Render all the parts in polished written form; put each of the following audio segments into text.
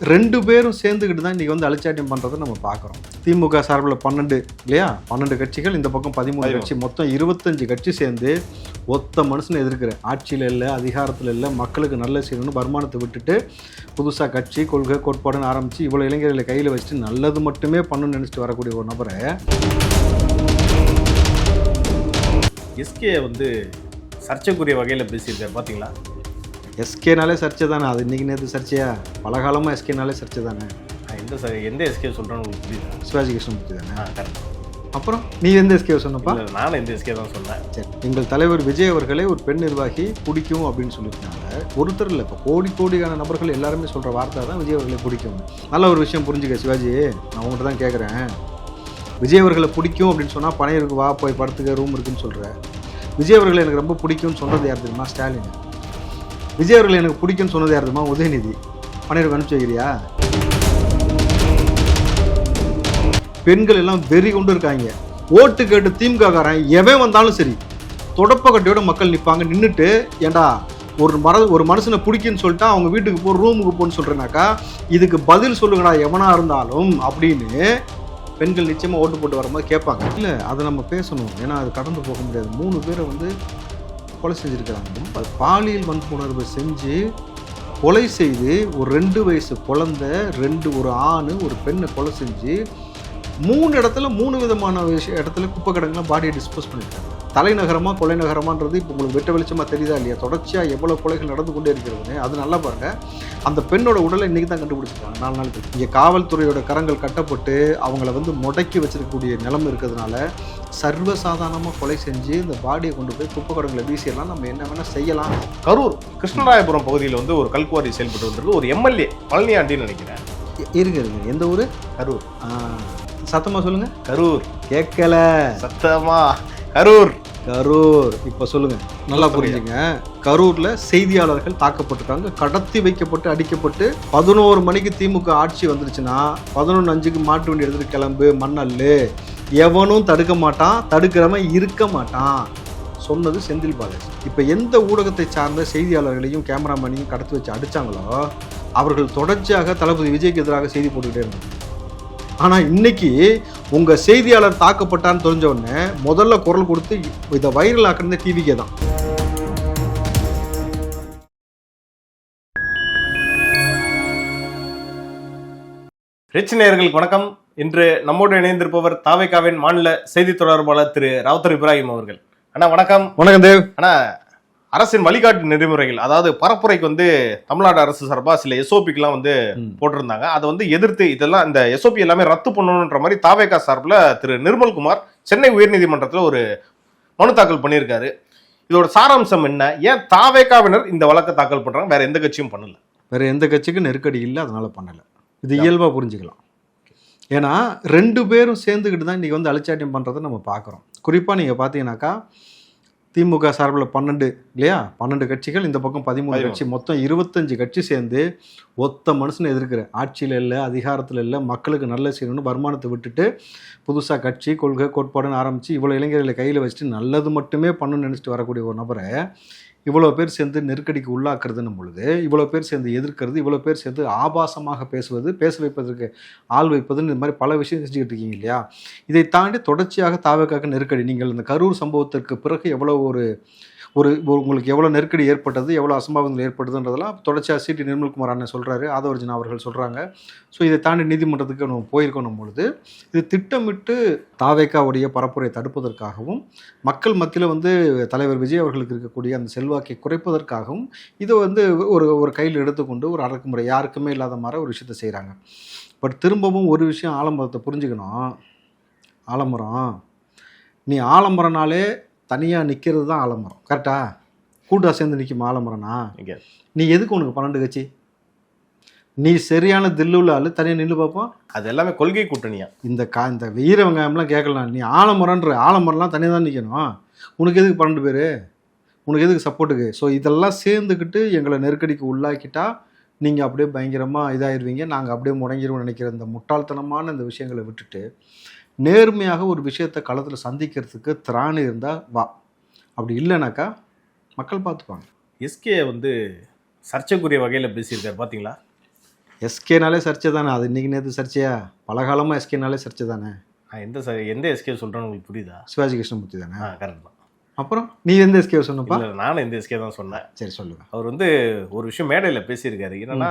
2 பேரும் சேர்ந்துக்கிட்டு தான் இன்றைக்கி வந்து அழிச்சாட்டியம் பண்ணுறதை நம்ம பார்க்குறோம். திமுக சார்பில் 12 இல்லையா, 12 கட்சிகள், இந்த பக்கம் 13 கட்சி, மொத்தம் 25 கட்சி சேர்ந்து ஒத்த மனுஷனை எதிர்க்கிற, ஆட்சியில் இல்லை, அதிகாரத்தில் இல்லை, மக்களுக்கு நல்ல செய்யணும்னு வருமானத்தை விட்டுட்டு புதுசாக கட்சி கொள்கை கோட்பாடுன்னு ஆரம்பித்து இவ்வளோ இளைஞர்களை கையில் வச்சுட்டு நல்லது மட்டுமே பண்ணணும்னு நினச்சிட்டு வரக்கூடிய ஒரு நபரை எஸ்கே வந்து சர்ச்சைக்குரிய வகையில் பேசியிருக்காரு பார்த்தீங்களா? எஸ்கேனாலே சர்ச்சை தானே, அது இன்றைக்கி நேற்று சர்ச்சையா? பல காலமாக எஸ்கேனாலே சர்ச்சை தானே. எந்த எஸ்கே சொல்கிறேன்னு உங்களுக்கு புரியுது? சிவாஜி கிருஷ்ணமூர்த்தி தானே. கரெக்ட். அப்புறம் நீ எந்த எஸ்கே சொன்னப்பா? நானும் எந்த எஸ்கே தான் சொன்னேன். சரி, எங்கள் தலைவர் விஜய் அவர்களே ஒரு பெண் நிர்வாகி பிடிக்கும் அப்படின்னு சொல்லியிருக்காங்க. ஒருத்தர் இல்லை, இப்போ கோடிக்கான நபர்கள் எல்லாருமே சொல்கிற வார்த்தை தான் விஜய் அவர்களை பிடிக்கும். நல்ல ஒரு விஷயம் புரிஞ்சுக்க சிவாஜி, நான் உங்கள்கிட்ட தான் கேட்குறேன். விஜய் அவர்களை பிடிக்கும் அப்படின்னு சொன்னால் பணம் இருக்கு, வா போய் படத்துக்கு ரூம் இருக்குன்னு சொல்கிறேன். விஜய் அவர்களை எனக்கு ரொம்ப பிடிக்கும்னு சொன்னது யார் தெரியுமா? ஸ்டாலின். விஜய் அவர்களை எனக்கு பிடிக்கும்னு சொன்னது யார் தெரியுமா? உதயநிதி. பணம் அனுப்பிச்சு வைக்கிறியா? பெண்கள் எல்லாம் வெறி கொண்டு இருக்காங்க. ஓட்டு கேட்டு திமுக காரன் எவன் வந்தாலும் சரி தொடப்ப கட்டையோட மக்கள் நிற்பாங்க. நின்றுட்டு ஏண்டா ஒரு மனுஷனை பிடிக்குன்னு சொல்லிட்டா அவங்க வீட்டுக்கு போ, ரூமுக்கு போன்னு சொல்கிறேனாக்கா இதுக்கு பதில் சொல்லுங்கடா எவனா இருந்தாலும் அப்படின்னு பெண்கள் நிச்சயமாக ஓட்டு போட்டு வரும்போது கேட்பாங்க. இல்லை, அதை நம்ம பேசணும், ஏன்னா அது கடந்து போக முடியாது. 3 பேரை வந்து கொலை செஞ்சுருக்கிறாங்க. பாலியல் வன்புணர்வு செஞ்சு கொலை செய்து ஒரு 2 வயசு குழந்தை, ஒரு ஆண் ஒரு பெண்ணை கொலை செஞ்சு 3 இடத்துல 3 விதமான இடத்துல குப்பை கிடங்குலாம் பாடியை டிஸ்போஸ் பண்ணியிருக்காங்க. தலைநகரமாக கொலை நகரமான்றது இப்போ உங்களுக்கு வெட்ட வெளிச்சமாக தெரியுதா இல்லையா? தொடர்ச்சியாக எவ்வளோ கொலைகள் நடந்து கொண்டே இருக்கிறதுன்னு அது நல்லா பாருங்கள். அந்த பெண்ணோட உடலை இன்றைக்கி தான் கண்டுபிடிச்சிருக்காங்க. 4 நாளுக்கு இங்கே காவல்துறையோட கரங்கள் கட்டப்பட்டு அவங்கள வந்து முடக்கி வச்சிருக்கக்கூடிய நிலைமை இருக்கிறதுனால சர்வசாதாரணமாக கொலை செஞ்சு இந்த பாடியை கொண்டு போய் குப்பை கிடங்குல வீசிடலாம், நம்ம என்ன வேணால் செய்யலாம். கரூர் கிருஷ்ணராயபுரம் பகுதியில் வந்து ஒரு கல்குவாரி செயல்பட்டு வந்திருக்கு. ஒரு எம்எல்ஏ பழனியாண்டின்னு நினைக்கிறேன். இருங்க, எந்த ஊர்? கரூர். சத்தமாக சொல்லுங்கள். கரூர். கேட்கல, சத்தமா கரூர். இப்போ சொல்லுங்க, நல்லா புரிஞ்சுங்க. கரூர்ல செய்தியாளர்கள் தாக்கப்பட்டிருக்காங்க, கடத்தி வைக்கப்பட்டு அடிக்கப்பட்டு 11 மணிக்கு திமுக ஆட்சி வந்துருச்சுன்னா 11:05க்கு மாட்டு வண்டி எடுத்துட்டு கிளம்பு மண்ணல்லு, எவனும் தடுக்க மாட்டான், தடுக்கிறவன் இருக்க மாட்டான் சொன்னது செந்தில் பாலாஜி. இப்போ எந்த ஊடகத்தை சார்ந்த செய்தியாளர்களையும் கேமராமேனையும் கடத்தி வச்சு அடித்தாங்களோ அவர்கள் தொடர்ச்சியாக தளபதி விஜய்க்கு எதிராக செய்தி போட்டுக்கிட்டே இருந்தாங்க. ஆனால் இன்னைக்கு உங்கள் செய்தியாளர் தாக்கப்பட்டான்னு தெரிஞ்ச உடனே முதல்ல குரல் கொடுத்து இதை வைரல் ஆக்குறது டிவிக்கே தான். ரிச் நேயர்களுக்கு வணக்கம். இன்று நம்மோடு இணைந்திருப்பவர் தாவேகாவின் மாநில செய்தி தொடர்பாளர் திரு ராவுத்தர் இப்ராஹிம் அவர்கள். அண்ணா வணக்கம். வணக்கம் தேவ். அண்ணா, அரசின் வழிகாட்டு நெறிமுறைகள், அதாவது பரப்புரைக்கு வந்து தமிழ்நாடு அரசு சார்பா சில எஸ்ஓபிக்கெல்லாம் வந்து போட்டிருந்தாங்க. அதை வந்து எதிர்த்து இதெல்லாம் இந்த எஸ்ஓபி எல்லாமே ரத்து பண்ணணுன்ற மாதிரி தாவேகா சார்பில் திரு நிர்மல்குமார் சென்னை உயர்நீதிமன்றத்தில் ஒரு மனு தாக்கல் பண்ணியிருக்காரு. இதோட சாராம்சம் என்ன? ஏன் தாவேகாவினர் இந்த வழக்கை தாக்கல் பண்றாங்க, வேற எந்த கட்சியும் பண்ணல? வேற எந்த கட்சிக்கும் நெருக்கடி இல்லை, அதனால பண்ணல. இது இயல்பாக புரிஞ்சுக்கலாம். ஏன்னா 2 பேரும் சேர்ந்துக்கிட்டு தான் இன்றைக்கி வந்து அழிச்சாட்டியம் பண்ணுறதை நம்ம பார்க்குறோம். குறிப்பாக நீங்கள் பார்த்தீங்கன்னாக்கா திமுக சார்பில் 12 இல்லையா, 12 கட்சிகள், இந்த பக்கம் 13 கட்சி, மொத்தம் 25 கட்சி சேர்ந்து ஒத்த மனுஷனை எதிர்க்கிற, ஆட்சியில் இல்லை, அதிகாரத்தில் இல்லை, மக்களுக்கு நல்ல செய்யணும்னு வருமானத்தை விட்டுட்டு புதுசாக கட்சி கொள்கை கோட்பாடுன்னு ஆரம்பித்து இவ்வளோ இளைஞர்களை கையில் வச்சுட்டு நல்லது மட்டுமே பண்ணணும்னு நினச்சிட்டு வரக்கூடிய ஒரு நபரை இவ்வளோ பேர் சேர்ந்து நெருக்கடிக்கு உள்ளாக்குறதுன்னும் பொழுது, இவ்வளோ பேர் சேர்ந்து எதிர்க்கிறது, இவ்வளோ பேர் சேர்ந்து ஆபாசமாக பேசுவது, பேச வைப்பதற்கு ஆள் வைப்பதுன்னு இந்த மாதிரி பல விஷயம் செஞ்சுக்கிட்டு இருக்கீங்க இல்லையா? இதை தாண்டி தொடர்ச்சியாக தாவேகாவுக்கு நெருக்கடி. நீங்கள் இந்த கரூர் சம்பவத்திற்கு பிறகு எவ்வளோ ஒரு உங்களுக்கு எவ்வளோ நெருக்கடி ஏற்பட்டது, எவ்வளோ அசம்பாவிதங்கள் ஏற்பட்டதுன்றதெல்லாம் தொடர்ச்சியாக சிடி நிர்மல்குமார் அண்ணன் சொல்கிறாரு, ஆதவர்ஜன் அவர்கள் சொல்கிறாங்க. ஸோ இதை தாண்டி நீதிமன்றத்துக்கு நம்ம போயிருக்கணும் பொழுது இது திட்டமிட்டு தாவேகாவுடைய பரப்புரை தடுப்பதற்காகவும் மக்கள் மத்தியில் வந்து தலைவர் விஜய் அவர்களுக்கு இருக்கக்கூடிய அந்த செல்வாக்கை குறைப்பதற்காகவும் இதை வந்து ஒரு கையில் எடுத்துக்கொண்டு ஒரு அடக்குமுறை யாருக்குமே இல்லாத மாதிரி ஒரு விஷயத்தை செய்கிறாங்க. பட் திரும்பவும் ஒரு விஷயம் ஆலமரத்தை புரிஞ்சுக்கணும். ஆலமரம், நீ ஆலமரனாலே தனியாக நிற்கிறது தான் ஆலமரம், கரெக்டா? கூட்டாக சேர்ந்து நிற்கும் ஆலமரம்னா நீ எதுக்கு உனக்கு 12 கட்சி? நீ சரியான தில்லுள்ள ஆள், தனியாக நின்று பார்ப்போம். அது எல்லாமே கொள்கை கூட்டணியா? இந்த வீர வெங்காயம்லாம் கேட்கலாம். நீ ஆலமரம்லாம் தனியாக தான் நிற்கணும். உனக்கு எதுக்கு 12 பேர்? உனக்கு எதுக்கு சப்போர்ட்டுக்கு? ஸோ இதெல்லாம் சேர்ந்துக்கிட்டு எங்களை நெருக்கடிக்கு உள்ளாக்கிட்டா நீங்கள் அப்படியே பயங்கரமாக இதாகிடுவீங்க, நாங்கள் அப்படியே முடங்கிடுவோம் நினைக்கிற இந்த முட்டாள்தனமான இந்த விஷயங்களை விட்டுட்டு நேர்மையாக ஒரு விஷயத்தை களத்தில் சந்திக்கிறதுக்கு திராணி இருந்தால் வா, அப்படி இல்லைனாக்கா மக்கள் பார்த்துப்பாங்க. எஸ்கே வந்து சர்ச்சைக்குரிய வகையில் பேசியிருக்காரு பார்த்தீங்களா? எஸ்கேனாலே சர்ச்சை தானே, அது இன்னைக்கு நேற்று சர்ச்சையா? பல காலமாக எஸ்கேனாலே சர்ச்சை தானே. நான் எந்த எஸ்கே சொல்கிறேன்னு உங்களுக்கு புரியுதா? சிவாஜி கிருஷ்ணமூர்த்தி தானே. கரெக்ட் தான். அப்புறம் நீ எந்த எஸ்கே சொன்னப்பா? நானும் எந்த எஸ்கே தான் சொன்னேன். சரி சொல்லுங்க. அவர் வந்து ஒரு விஷயம் மேடையில் பேசியிருக்காரு. என்னன்னா,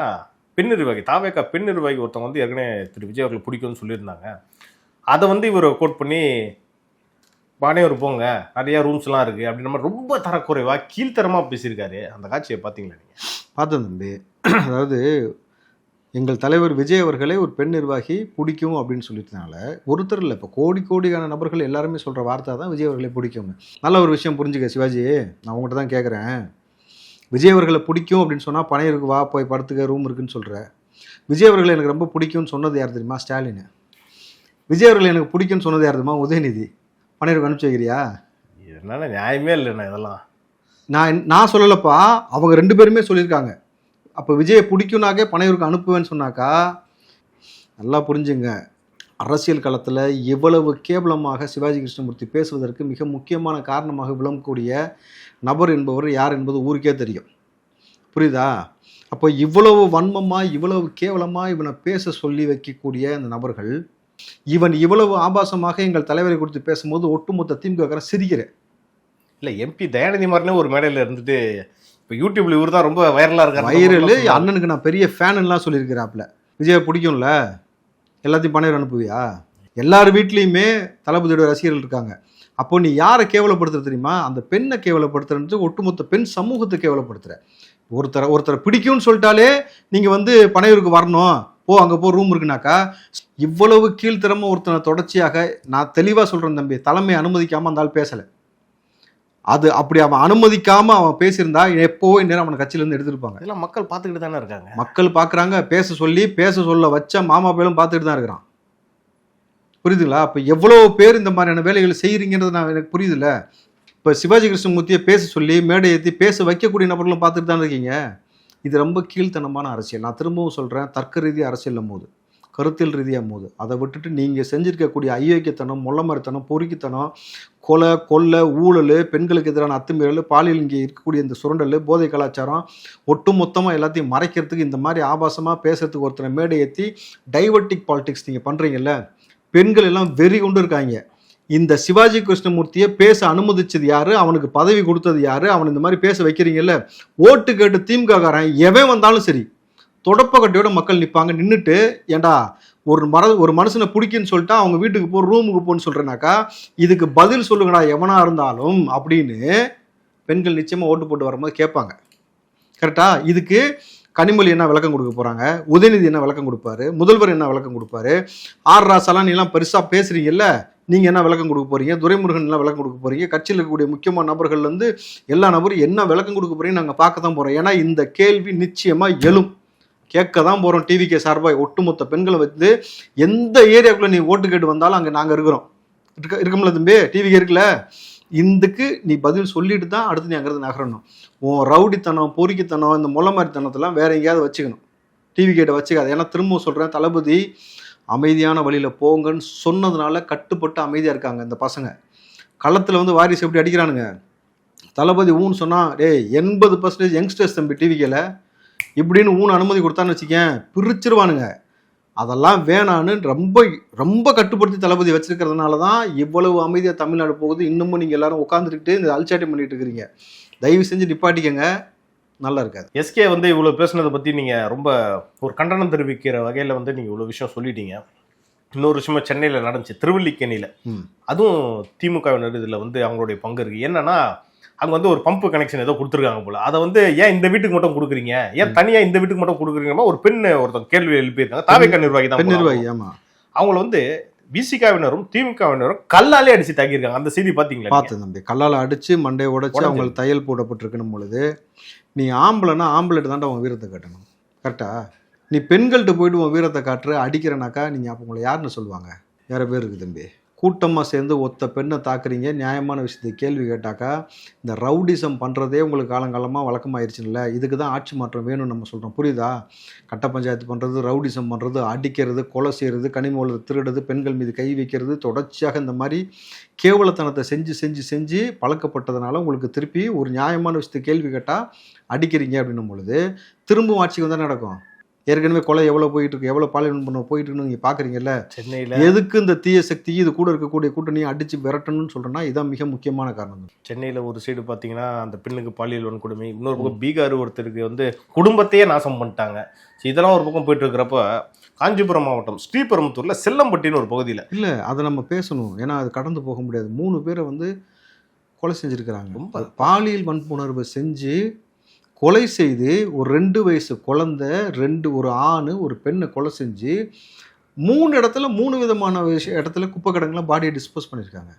பெண் நிர்வாகி தாவேக்கா பெண் நிர்வாகி ஒருத்தவங்க வந்து ஏற்கனவே திரு விஜய் அவர்கள் பிடிக்கும்னு சொல்லியிருந்தாங்க. அதை வந்து இவர் கோட் பண்ணி பானையூர் போங்க, நிறைய ரூம்ஸ்லாம் இருக்குது அப்படின்ற மாதிரி ரொம்ப தரக்குறைவாக கீழ்த்தரமாக பேசியிருக்காரு. அந்த காட்சியை பார்த்தீங்களா நீங்கள்? பார்த்தேன் தம்பி. அதாவது எங்கள் தலைவர் விஜய் அவர்களே ஒரு பெண் நிர்வாகி பிடிக்கும் அப்படின்னு சொல்லிட்டனால ஒருத்தர் இல்லை, இப்போ கோடிக்கான நபர்கள் எல்லாருமே சொல்கிற வார்த்தை தான் விஜய் அவர்களை பிடிக்கும்னு. நல்ல ஒரு விஷயம் புரிஞ்சுக்க சிவாஜி, நான் உங்கள்கிட்ட தான் கேட்குறேன். விஜய் அவர்களை பிடிக்கும் அப்படின்னு சொன்னால் பனையூருக்கு வா, போய் படுத்துக்க ரூம் இருக்குன்னு சொல்கிற. விஜய் அவர்களை எனக்கு ரொம்ப பிடிக்கும்னு சொன்னது யார் தெரியுமா? ஸ்டாலின். விஜய் அவர்களை எனக்கு பிடிக்கும்னு சொன்னது யார் தெரியுமா? உதயநிதி. பனையூருக்கு அனுப்பிச்சி வைக்கிறியா? இதனால நியாயமே இல்லைண்ணா இதெல்லாம். நான் சொல்லலப்பா, அவங்க 2 பேருமே சொல்லியிருக்காங்க. அப்போ விஜயை பிடிக்கும்னாக்கே பனையூருக்கு அனுப்புவேன்னு சொன்னாக்கா நல்லா புரிஞ்சுங்க. அரசியல் களத்தில் எவ்வளவு கேவலமாக சிவாஜி கிருஷ்ணமூர்த்தி பேசுவதற்கு மிக முக்கியமான காரணமாக விளங்கக்கூடிய நபர் என்பவர் யார் என்பது ஊருக்கே தெரியும். புரியுதா? அப்போ இவ்வளவு வன்மமாக இவ்வளவு கேவலமாக இவனை பேச சொல்லி வைக்கக்கூடிய அந்த நபர்கள், இவன் இவ்வளவு ஆபாசமாக எங்கள் தலைவரை குறித்து பேசும்போது ஒட்டுமொத்த திமுக சிரிக்கிறேன். இல்லை, எம்பி தயாநிதி மாறனே ஒரு மேடையில் இருந்துட்டு இப்போ யூடியூப்ல இவர் தான் ரொம்ப வைரலாக இருக்காரு. வைரல் அண்ணனுக்கு நான் பெரிய ஃபேன்லாம் சொல்லியிருக்கிறாப்புல. விஜய் பிடிக்கும்ல, எல்லாத்தையும் பனையூர் அனுப்புவியா? எல்லார் வீட்லேயுமே தளபதியோட ரசிகர்கள் இருக்காங்க. அப்போ நீ யாரை கேவலப்படுத்துற தெரியுமா? அந்த பெண்ணை கேவலப்படுத்துறது ஒட்டுமொத்த பெண் சமூகத்தை கேவலப்படுத்துற. ஒருத்தரை பிடிக்கும்னு சொல்லிட்டாலே நீங்கள் வந்து பனையூருக்கு வரணும், போ அங்கே போ ரூம் இருக்குனாக்கா, இவ்வளவு கீழ்த்தரமாக ஒருத்தனை தொடர்ச்சியாக நான் தெளிவாக சொல்கிறேன் தம்பி, தலைமை அனுமதிக்காமல் அந்த ஆள் பேசலை. அது அப்படி அவன் அனுமதிக்காம அவன் பேசியிருந்தா எப்போ நேரம் அவனை கட்சியிலேருந்து எடுத்துருப்பாங்க. இதெல்லாம் மக்கள் பார்த்துக்கிட்டு தானே இருக்காங்க. மக்கள் பார்க்குறாங்க, பேச சொல்ல வச்ச மாமா பேரும் பார்த்துக்கிட்டு தான் இருக்கிறான். புரியுதுங்களா? இப்போ எவ்வளோ பேர் இந்த மாதிரியான வேலைகளை செய்கிறீங்கிறது எனக்கு புரியுதுல்ல. இப்போ சிவாஜி கிருஷ்ணமூர்த்தியை பேச சொல்லி மேடை ஏற்றி பேச வைக்கக்கூடிய நபர்களும் பார்த்துட்டு தான் இருக்கீங்க. இது ரொம்ப கீழ்த்தனமான அரசியல். நான் திரும்பவும் சொல்கிறேன், தர்க்க ரீதியாக அரசியல் போது, கருத்தியல் ரீதியாக போது, அதை விட்டுட்டு நீங்கள் செஞ்சுருக்கக்கூடிய ஐயோக்கியத்தனம், முள்ளமரித்தனம், பொறுக்கித்தனம், கொலை, ஊழல், பெண்களுக்கு எதிரான அத்துமீறல், பாலியல் இங்கே இருக்கக்கூடிய இந்த சுரண்டல், போதை கலாச்சாரம், ஒட்டுமொத்தமாக எல்லாத்தையும் மறைக்கிறதுக்கு இந்த மாதிரி ஆபாசமாக பேசுறதுக்கு ஒருத்தனை மேடை ஏற்றி டைவர்டிக் பாலிடிக்ஸ் நீங்கள் பண்ணுறீங்கல்ல. பெண்கள் எல்லாம் வெறி கொண்டு இருக்காங்க. இந்த சிவாஜி கிருஷ்ணமூர்த்தியை பேச அனுமதிச்சது யாரு? அவனுக்கு பதவி கொடுத்தது யாரு? அவன் இந்த மாதிரி பேச வைக்கிறீங்கல்ல. ஓட்டு கேட்டு திமுககாரன் எவன் வந்தாலும் சரி தொடப்பக்கட்டையோட மக்கள் நிற்பாங்க. நின்றுட்டு ஏண்டா ஒரு மனுஷனை பிடிக்குன்னு சொல்லிட்டா அவங்க வீட்டுக்கு போ, ரூமுக்கு போன்னு சொல்கிறேனாக்கா இதுக்கு பதில் சொல்லுங்கடா எவனா இருந்தாலும் அப்படின்னு பெண்கள் நிச்சயமாக ஓட்டு போட்டு வரும்போது கேட்பாங்க. கரெக்டா? இதுக்கு கனிமொழி என்ன விளக்கம் கொடுக்க போகிறாங்க? உதயநிதி என்ன விளக்கம் கொடுப்பாரு? முதல்வர் என்ன விளக்கம் கொடுப்பாரு? ஆர் ராசாலாம் நீலாம் பெருசாக பேசுகிறீங்கல்ல, நீங்கள் என்ன விளக்கம் கொடுக்க போகிறீங்க? துரைமுருகன் என்ன விளக்கம் கொடுக்க போகிறீங்க? கட்சியில் இருக்கக்கூடிய முக்கியமான நபர்கள்லேருந்து எல்லா நபரும் என்ன விளக்கம் கொடுக்க போகிறீங்கன்னு நாங்கள் பார்க்க தான் போகிறோம். ஏன்னா இந்த கேள்வி நிச்சயமாக எழும், கேட்க தான் போகிறோம். டிவிக்கு சார்பாக ஒட்டுமொத்த பெண்களை வந்து எந்த ஏரியாவுக்குள்ளே நீ ஓட்டு கேட்டு வந்தாலும் அங்கே நாங்கள் இருக்கிறோம். இருக்கும்ல தம்பி, டிவிக்கு இருக்குல்ல. இதுக்கு நீ பதில் சொல்லிட்டு தான் அடுத்து நீ அங்கிறது நகரணும். உன் ரவுடித்தனம், பொறுக்கித்தனம், இந்த முள்ளமாரித்தனத்தெல்லாம் வேற எங்கேயாவது வச்சுக்கணும், டிவி கேட்ட வச்சுக்காது. ஏன்னா திரும்ப சொல்கிறேன், தளபதி அமைதியான வழியில் போங்கன்னு சொன்னதுனால கட்டுப்பட்டு அமைதியாக இருக்காங்க இந்த பசங்க. களத்தில் வந்து வாரிசு எப்படி அடிக்கிறானுங்க. தளபதி ஊன்னு சொன்னால் 80% யங்ஸ்டர்ஸ் தம்பி டிவிக்கில் இப்படின்னு ஊன்னு அனுமதி கொடுத்தான்னு வச்சுக்கேன் பிரிச்சிருவானுங்க. அதெல்லாம் வேணான்னு ரொம்ப ரொம்ப கட்டுப்படுத்தி தளபதி வச்சிருக்கிறதுனால தான் இவ்வளவு அமைதியாக தமிழ்நாடு போகுது. இன்னமும் நீங்கள் எல்லாரும் உட்காந்துக்கிட்டு இந்த அல்சாட்டி பண்ணிட்டு இருக்கிறீங்க. தயவு செஞ்சு நிப்பாட்டிக்கங்க, நல்லா இருக்காது. எஸ்கே வந்து இவ்வளோ பேசுனதை பற்றி நீங்கள் ரொம்ப ஒரு கண்டனம் தெரிவிக்கிற வகையில் வந்து நீங்கள் இவ்வளோ விஷயம் சொல்லிட்டீங்க. இன்னொரு விஷயமா சென்னையில் நடந்துச்சு, திருவல்லிக்கேணியில். அதுவும் திமுகவினர் இதில் வந்து அவங்களுடைய பங்கு இருக்குது. என்னன்னா, அங்கே வந்து ஒரு பம்பு கனெக்ஷன் ஏதோ கொடுத்துருக்காங்க போல. அதை வந்து ஏன் இந்த வீட்டுக்கு மட்டும் கொடுக்குறீங்க, ஏன் தனியாக இந்த வீட்டுக்கு மட்டும் கொடுக்குறீங்கன்னா ஒரு பெண் ஒருத்தர் கேள்வி எழுப்பியிருக்காங்க. தாவேக்கா நிர்வாகி தான் நிர்வாகி. ஆமாம், அவங்கள வந்து விசிகாவினரும் திமுகவினரும் கல்லாலே அடிச்சு தாக்கியிருக்காங்க. அந்த செய்தி பார்த்தீங்களா? பார்த்து தம்பி, கல்லால் அடிச்சு மண்டையை உடைச்சு அவங்களுக்கு தையல் போடப்பட்டிருக்கணும் பொழுது, நீ ஆம்பளைன்னா ஆம்பளைட்டு தாண்டா உன் வீரத்தை காட்டணும். கரெக்டா? நீ பெண்கள்கிட்ட போயிட்டு உன் வீரத்தை காட்டுற அடிக்கிறனாக்கா நீங்கள் அப்போ உங்களை யாருன்னு சொல்லுவாங்க? வேற பேர் இருக்குது தம்பி. கூட்டமாக சேர்ந்து ஒத்த பெண்ணை தாக்குறீங்க, நியாயமான விஷயத்தை கேள்வி கேட்டாக்கா இந்த ரவுடிசம் பண்ணுறதே உங்களுக்கு காலங்காலமாக வழக்கமாயிருச்சுல்ல. இதுக்கு தான் ஆட்சி மாற்றம் வேணும்னு நம்ம சொல்கிறோம். புரியுதா? கட்ட பஞ்சாயத்து பண்ணுறது, ரவுடிசம் பண்ணுறது, அடிக்கிறது, கொலை செய்கிறது, கனிமூலத்தை திருடுறது, பெண்கள் மீது கை வைக்கிறது, தொடர்ச்சியாக இந்த மாதிரி கேவலத்தனத்தை செஞ்சு செஞ்சு செஞ்சு பழக்கப்பட்டதுனால உங்களுக்கு திருப்பி ஒரு நியாயமான விஷயத்தை கேள்வி கேட்டால் அடிக்கிறீங்க அப்படின்னும் பொழுது திரும்பவும் ஆட்சிக்கு வந்தால் நடக்கும். ஏற்கனவே கொலை எவ்வளோ போயிட்டு இருக்கு, எவ்வளோ பாலியல் பண்ண போயிட்டு இருக்குன்னு நீங்கள் பார்க்குறீங்கல்ல. சென்னையில எதுக்கு இந்த தீய சக்தி இது கூட இருக்கக்கூடிய கூட்டணியை அடித்து விரட்டணும்னு சொல்கிறேன்னா இதான் மிக முக்கியமான காரணம். சென்னையில ஒரு சைடு பாத்தீங்கன்னா அந்த பெண்ணுக்கு பாலியல் வன்கொடுமை, இன்னொரு பக்கம் பீகார் ஒருத்தருக்கு வந்து குடும்பத்தையே நாசம் பண்ணிட்டாங்க. இதெல்லாம் ஒரு பக்கம் போயிட்டு இருக்கிறப்ப காஞ்சிபுரம் மாவட்டம் ஸ்ரீபெரும்புத்தூர்ல செல்லம்பட்டின்னு ஒரு பகுதியில் இல்லை, அதை நம்ம பேசணும். ஏன்னா அது கடந்து போக முடியாது. 3 பேரை வந்து கொலை செஞ்சுருக்கிறாங்க. ரொம்ப பாலியல் வன்புணர்வு செஞ்சு கொலை செய்து ஒரு 2 வயசு குழந்தை, ஒரு ஆண் ஒரு பெண்ணை கொலை செஞ்சு 3 இடத்துல 3 விதமான இடத்துல குப்பை கிடங்குல பாடியை டிஸ்போஸ் பண்ணியிருக்காங்க.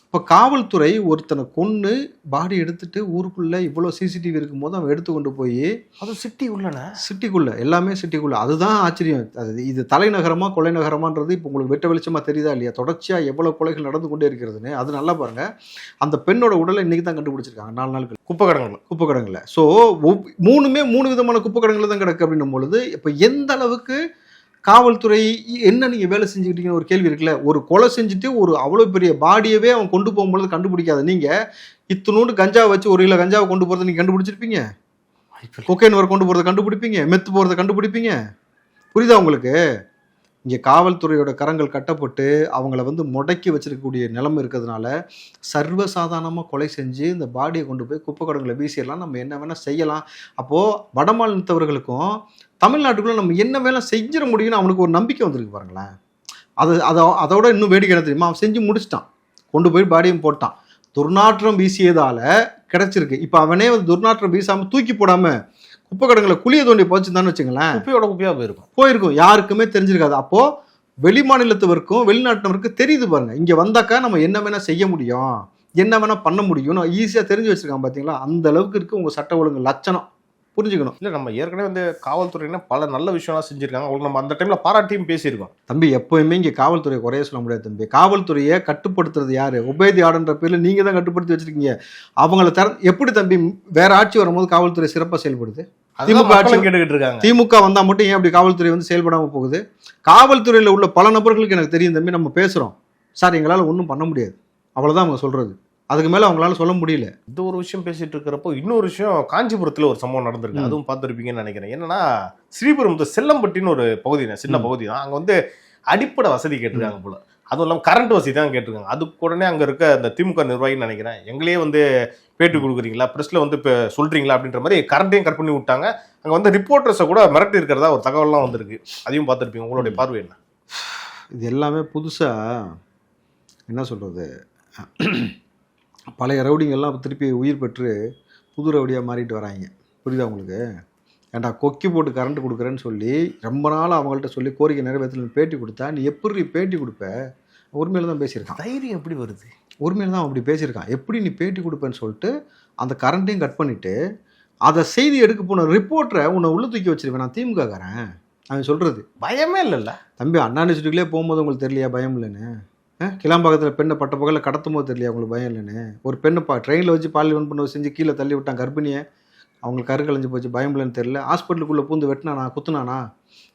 இப்போ காவல்துறை ஒருத்தனை கொன்று பாடி எடுத்துட்டு ஊருக்குள்ளே இவ்வளோ சிசிடிவி இருக்கும்போது அவன் எடுத்து கொண்டு போய் அது சிட்டிக்குள்ளே எல்லாமே சிட்டிக்குள்ளே. அதுதான் ஆச்சரியம். இது தலைநகரமாக கொலை நகரமான்றது இப்போ உங்களுக்கு வெட்ட வெளிச்சமாக தெரியுதா இல்லையா? தொடர்ச்சியாக எவ்வளோ கொலைகள் நடந்து கொண்டே இருக்கிறதுன்னு அது நல்லா பாருங்கள். அந்த பெண்ணோட உடலை இன்றைக்கி தான் கண்டுபிடிச்சிருக்காங்க, 4 நாட்கள் குப்பை கிடங்குல. ஸோ 3 விதமான குப்பை கிடங்குல தான் கிடக்கு அப்படின்னும் பொழுது இப்போ எந்த அளவுக்கு காவல்துறை என்ன நீங்கள் வேலை செஞ்சுக்கிட்டீங்கன்னு ஒரு கேள்வி இருக்குல்ல. ஒரு கொலை செஞ்சுட்டு ஒரு அவ்வளோ பெரிய பாடியவே அவன் கொண்டு போகும்பொழுது கண்டுபிடிக்காத நீங்கள் இத்தினோண்டு கஞ்சாவை வச்சு 1 கிலோ கஞ்சாவை கொண்டு போகிறத நீங்கள் கண்டுபிடிச்சிருப்பீங்க, கொக்கைன் வரை கொண்டு போகிறத கண்டுபிடிப்பீங்க, மெத்து போகிறத கண்டுபிடிப்பீங்க. புரியுதா உங்களுக்கு? இங்கே காவல்துறையோட கரங்கள் கட்டப்பட்டு அவங்கள வந்து முடக்கி வச்சிருக்கக்கூடிய நிலைமை இருக்கிறதுனால சர்வசாதாரணமாக கொலை செஞ்சு இந்த பாடியை கொண்டு போய் குப்பை கிடங்குல வீசிடலாம், நம்ம என்ன வேணால் செய்யலாம். அப்போது வடமாநிலத்தவர்களுக்கும் தமிழ்நாட்டுக்குள்ளே நம்ம என்ன வேலை செஞ்சிட முடியும்னு அவனுக்கு ஒரு நம்பிக்கை வந்திருக்கு பாருங்களேன். அதோட இன்னும் வேடிக்கை என்ன தெரியுமா? அவன் செஞ்சு முடிச்சிட்டான், கொண்டு போய் பாடியும் போட்டான். துர்நாற்றம் வீசியதால் கிடச்சிருக்கு. இப்போ அவனே வந்து துர்நாற்றம் வீசாமல் தூக்கி போடாமல் குப்பை கிடங்குல குழியை தோண்டி போச்சுதான்னு வச்சுங்களேன், குப்பையாக போயிருக்கும், யாருக்குமே தெரிஞ்சிருக்காது. அப்போது வெளி மாநிலத்தவருக்கும் வெளிநாட்டினவருக்கும் தெரியுது பாருங்க, இங்கே வந்தாக்கா நம்ம என்ன வேணால் செய்ய முடியும், என்ன வேணால் பண்ண முடியும்னு ஈஸியாக தெரிஞ்சு வச்சுருக்கான். பார்த்தீங்களா? அந்த அளவுக்கு இருக்குது உங்கள் சட்ட ஒழுங்கு லட்சணம். புரிஞ்சுக்கணும். இல்லை, நம்ம ஏற்கனவே வந்து காவல்துறையினா பல நல்ல விஷயம்லாம் செஞ்சுருக்காங்க. அவங்களுக்கு நம்ம அந்த டைமில் பாராட்டியும் பேசியிருக்கோம். தம்பி, எப்போயுமே இங்கே காவல்துறையை குறைய சொல்ல முடியாது தம்பி. காவல்துறையை கட்டுப்படுத்துறது யார்? உபேதி ஆடுன்ற பேரில் நீங்கள் தான் கட்டுப்படுத்தி வச்சுருக்கீங்க. அவங்கள எப்படி தம்பி வேற ஆட்சி வரும்போது காவல்துறை சிறப்பாக செயல்படுது? திமுக ஆட்சி கேட்டுக்கிட்டு இருக்காங்க. திமுக வந்தால் மட்டும் ஏன் அப்படி காவல்துறை வந்து செயல்படாமல் போகுது? காவல்துறையில் உள்ள பல நபர்களுக்கு எனக்கு தெரியும் தம்பி. நம்ம பேசுகிறோம் சார், எங்களால் ஒன்றும் பண்ண முடியாது, அவ்வளோதான் அவங்க சொல்கிறது. அதுக்கு மேலே அவங்களால சொல்ல முடியல. இது ஒரு விஷயம் பேசிட்டு இருக்கிறப்போ இன்னொரு விஷயம் காஞ்சிபுரத்தில் ஒரு சம்பவம் நடந்திருக்கு. அதுவும் பார்த்துருப்பீங்கன்னு நினைக்கிறேன். என்னன்னா ஸ்ரீபெரும்புத்தூர் செல்லம்பட்டின்னு ஒரு பகுதி, சின்ன பகுதி தான். அங்கே வந்து அடிப்படை வசதி கேட்டிருக்காங்க போல. அதுவும் இல்லாமல் கரண்ட் வசதி தான் கேட்டிருக்காங்க. அதுக்கு உடனே அங்கே இருக்க அந்த திமுக நிர்வாகின்னு நினைக்கிறேன், எங்களே வந்து பேட்டி கொடுக்குறீங்களா, ப்ரெஸ்ல வந்து இப்போ சொல்றீங்களா அப்படின்ற மாதிரி கரண்ட்டையும் கட் பண்ணி விட்டாங்க. அங்கே வந்து ரிப்போர்ட்டர்ஸை கூட மிரட்டி இருக்கிறதா ஒரு தகவல்லாம் வந்திருக்கு. அதையும் பார்த்துருப்பீங்க. உங்களுடைய பார்வை என்ன? இது எல்லாமே புதுசாக என்ன சொல்கிறது, பழைய ரவுடிங்கெல்லாம் திருப்பி உயிர் பெற்று புது ரவுடியாக மாறிட்டு வராங்க. புரியுதா உங்களுக்கு? ஏன்டா கொக்கி போட்டு கரண்ட் கொடுக்குறேன்னு சொல்லி ரொம்ப நாள் அவங்கள்ட்ட சொல்லி கோரிக்கை நிறைவேற்றலன்னு பேட்டி கொடுத்தா நீ எப்படி பேட்டி கொடுப்ப? உரிமையில தான் பேசியிருக்கான். தைரியம் எப்படி வருது? உரிமையில தான் அப்படி பேசியிருக்கான். எப்படி நீ பேட்டி கொடுப்பேன்னு சொல்லிட்டு அந்த கரண்ட்டையும் கட் பண்ணிவிட்டு அதை செய்தி எடுக்க போன ரிப்போர்ட்டரை உன்னை உள்ள தூக்கி வச்சிருவேன் நான் திமுககாரன். அவன் சொல்கிறது பயமே இல்லைல்ல தம்பி. அண்ணா யூனிவர்சிட்டிக்குள்ளே போகும்போது உங்களுக்கு தெரியலையா பயம் இல்லைன்னு? கிளாம்பாக்கத்தில் பெண்ணை பட்ட பகலில் கடத்தும் போது தெரியலையா உங்களுக்கு பயம் இல்லைன்னு? ஒரு பெண்ணை ட்ரெயினில் வச்சு பாலியல் வன்புணர்வு செஞ்சு கீழே தள்ளி விட்டான் கர்ப்பிணியை, அவங்களுக்கு கரு கலைஞ்சு போச்சு, பயம் இல்லைன்னு தெரியல. ஹாஸ்பிட்டலுக்குள்ளே பூந்து வெட்டினானா, குத்துனானா?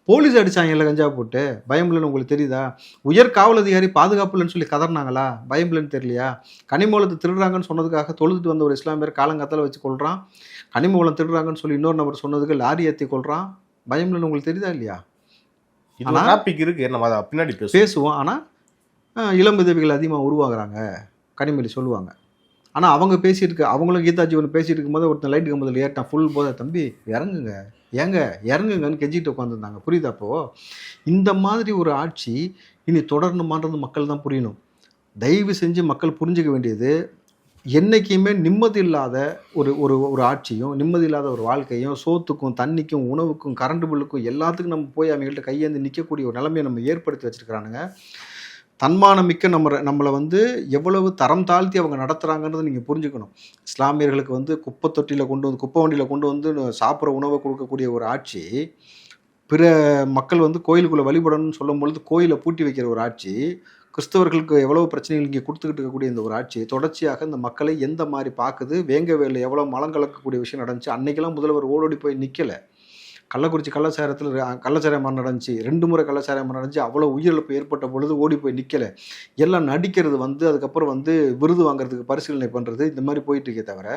போலீஸ் அடித்தாங்க இல்லை கஞ்சா போட்டு, பயம் இல்லைன்னு உங்களுக்கு தெரியுதா? உயர் காவல் அதிகாரி பாதுகாப்பு இல்லைன்னு சொல்லி கதறினாங்களா, பயம் இல்லைன்னு தெரியலையா? கனிமூலத்தை திருடுறாங்கன்னு சொன்னதுக்காக தொழுதுட்டு வந்த ஒரு இஸ்லாமியர் காலங்காத்தால் வச்சு கொள்கிறான். கனிமூலம் திருடுறாங்கன்னு சொல்லி இன்னொரு நபர் சொன்னதுக்கு லாரி ஏற்றி கொள்கிறான். பயம் இல்லைன்னு உங்களுக்கு தெரியுதா இல்லையா? இருக்கு, நம்ம அதை பின்னாடி பேசுவோம். ஆனால் இளம் விதவிகள் அதிகமாக உருவாகிறாங்க கனிமொழி சொல்லுவாங்க. ஆனால் அவங்க பேசியிருக்கு, அவங்களும் கீதா ஜீவன் பேசிட்டு இருக்கும்போது ஒருத்தன் லைட் கம்பத்தில் ஏட்டான் ஃபுல் போதை, தம்பி இறங்குங்க இறங்குங்கன்னு கெஞ்சிட்டு உட்காந்துருந்தாங்க. புரியுதா? அப்போது இந்த மாதிரி ஒரு ஆட்சி இனி தொடரணுமான்றது மக்கள் தான் புரியணும். தயவு செஞ்சு மக்கள் புரிஞ்சுக்க வேண்டியது, என்றைக்குமே நிம்மதி இல்லாத ஒரு ஆட்சியும் நிம்மதி இல்லாத ஒரு வாழ்க்கையும் சோத்துக்கும் தண்ணிக்கும் உணவுக்கும் கரண்ட் பில்லுக்கும் எல்லாத்துக்கும் நம்ம போய் அவங்கள்ட்ட கையேந்து நிற்கக்கூடிய ஒரு நிலைமையை நம்ம ஏற்படுத்தி வச்சுருக்கிறானுங்க. தன்மானமிக்க நம்மளை வந்து எவ்வளவு தரம் தாழ்த்தி அவங்க நடத்துகிறாங்கன்றதை நீங்கள் புரிஞ்சுக்கணும். இஸ்லாமியர்களுக்கு வந்து குப்பை தொட்டியில் கொண்டு வந்து குப்பை வண்டியில் கொண்டு வந்து சாப்பிட்ற உணவை கொடுக்கக்கூடிய ஒரு ஆட்சி, பிற மக்கள் வந்து கோயிலுக்குள்ளே வழிபடணும்னு சொல்லும் பொழுது கோயிலை பூட்டி வைக்கிற ஒரு ஆட்சி, கிறிஸ்தவர்களுக்கு எவ்வளோ பிரச்சனைகள் இங்கே கொடுத்துக்கிட்டு இருக்கக்கூடிய இந்த ஒரு ஆட்சி தொடர்ச்சியாக இந்த மக்களை எந்த மாதிரி பார்க்குது. வேங்கவேலில் எவ்வளோ மலம் கலக்கக்கூடிய விஷயம் நடந்துச்சு. அன்றைக்கெல்லாம் முதல்வர் ஓடோடி போய் நிற்கலை. கள்ளக்குறிச்சி கள்ளச்சாராயம் நடந்துச்சு, 2 முறை கள்ளச்சாராயம் நடந்துச்சு. அவ்வளோ உயிரிழப்பு ஏற்பட்ட பொழுது ஓடி போய் நிற்கலை. எல்லாம் நடிக்கிறது வந்து அதுக்கப்புறம் விருது வாங்குறதுக்கு பரிசீலனை பண்ணுறது, இந்த மாதிரி போயிட்டு இருக்கே தவிர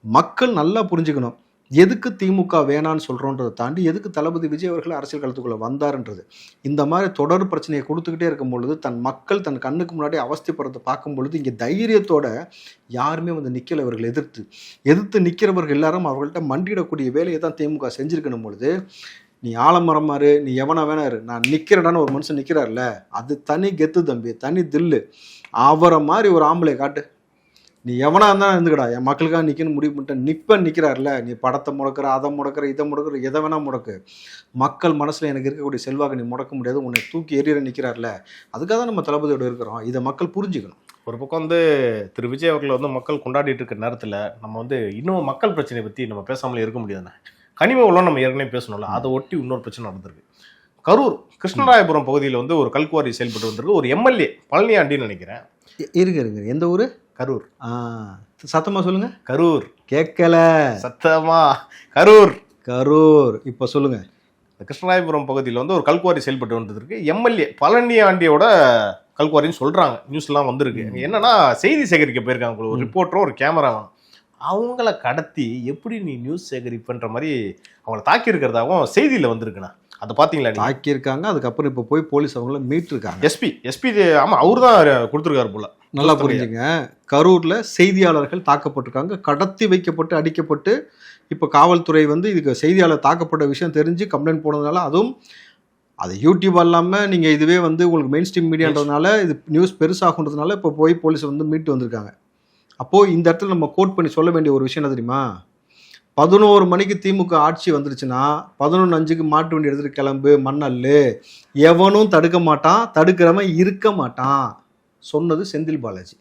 மக்கள் நல்லா புரிஞ்சுக்கணும். எதுக்கு திமுக வேணான்னு சொல்கிறோன்றதை தாண்டி எதுக்கு தளபதி விஜய் அவர்கள் அரசியல் களத்துக்குள்ளே வந்தாருன்றது. இந்த மாதிரி தொடர் பிரச்சனையை கொடுத்துக்கிட்டே இருக்கும் பொழுது தன் மக்கள் தன் கண்ணுக்கு முன்னாடி அவஸ்தைப்படுறதை பார்க்கும் பொழுது இங்கே தைரியத்தோட யாருமே வந்து நிற்கலை. அவர்கள் எதிர்த்து நிற்கிறவர்கள் எல்லாரும் அவர்கள்ட்ட மண்டியிடக்கூடிய வேலையை தான் திமுக செஞ்சுருக்கணும் பொழுது, நீ ஆலமரம் மாறு, நீ எவனா வேணாரு, நான் நிற்கிறேடான்னு ஒரு மனுஷன் நிற்கிறார்ல, அது தனி கெத்து தம்பி, தனி தில்லு. அவரை மாதிரி ஒரு ஆம்பளை காட்டு, நீ எவனா இருந்தாலும் இருந்துக்கடா, என் மக்களுக்காக நிற்கணும் முடிவு பண்ணிட்டேன், நிற்கிறார்ல, நீ படத்தை முடக்கிற, அதை முடக்கிற, இதை முடக்கிற, எதை வேணா முடக்கு, மக்கள் மனசில் எனக்கு இருக்கக்கூடிய செல்வாக்கு நீ முடக்க முடியாது, உன்னை தூக்கி எறிகிற நிற்கிறார்ல, அதுக்காக தான் நம்ம தளபதியோடு இருக்கிறோம். இதை மக்கள் புரிஞ்சுக்கணும். ஒரு பக்கம் வந்து திரு விஜய் அவர்களை வந்து மக்கள் கொண்டாடிட்டு இருக்கிற நேரத்தில் நம்ம வந்து இன்னும் மக்கள் பிரச்சனையை பற்றி நம்ம பேசாமலே இருக்க முடியாதுண்ணே. கனிம வளம் நம்ம ஏற்கனவே பேசணும்ல, அதை ஒட்டி இன்னொரு பிரச்சனை நடந்திருக்கு. கரூர் கிருஷ்ணராயபுரம் பகுதியில் வந்து ஒரு கல்குவாரி செயல்பட்டு வந்திருக்கு. ஒரு எம்எல்ஏ பழனியாண்டின்னு நினைக்கிறேன். இருங்க, எந்த ஊர்? கரூர். சத்தமா சொல்லுங்க. கரூர். கேட்கல. சத்தமா கரூர். இப்போ சொல்லுங்க. இந்த கிருஷ்ணராயபுரம் பகுதியில் வந்து ஒரு கல்குவாரி செயல்பட்டு வந்திருக்கு. எம்எல்ஏ பழனியாண்டியோட கல்குவாரின்னு சொல்றாங்க. நியூஸ்லாம் வந்திருக்கு. என்னன்னா செய்தி சேகரிக்க போயிருக்காங்க ஒரு ரிப்போர்ட்டரும் ஒரு கேமராவும். அவங்கள கடத்தி எப்படி நீ நியூஸ் சேகரிப்புன்ற மாதிரி அவங்கள தாக்கி இருக்கிறதாகவும் செய்தியில வந்திருக்குண்ணா. அதை பார்த்தீங்களா? தாக்கியிருக்காங்க. அதுக்கப்புறம் இப்போ போய் போலீஸ் அவங்கள மீட்டிருக்காங்க. எஸ்பி ஆமா, அவரு தான் கொடுத்துருக்காரு போல. நல்லா புரிஞ்சுங்க. கரூர்ல செய்தியாளர்கள் தாக்கப்பட்டிருக்காங்க, கடத்தி வைக்கப்பட்டு அடிக்கப்பட்டு. இப்போ காவல்துறை வந்து இதுக்கு செய்தியாளர் தாக்கப்பட்ட விஷயம் தெரிஞ்சு கம்ப்ளைண்ட் போனதுனால, அதுவும் அது யூடியூப் இல்லாமல் நீங்கள் இதுவே வந்து உங்களுக்கு மெயின் ஸ்ட்ரீம் மீடியான்றதுனால இது நியூஸ் பெருசாகுன்றதுனால இப்போ போய் போலீஸ் வந்து மீட்டு வந்திருக்காங்க. அப்போது இந்த இடத்துல நம்ம கோட் பண்ணி சொல்ல வேண்டிய ஒரு விஷயம் என்ன தெரியுமா? 11 மணிக்கு திமுக ஆட்சி வந்துருச்சுன்னா 11:05 மாட்டு வண்டி எடுத்துகிட்டு கிளம்பு மண்ணல்லு, எவனும் தடுக்க மாட்டான், தடுக்கிறவன் இருக்க மாட்டான் சொன்னது செந்தில் பாலாஜி.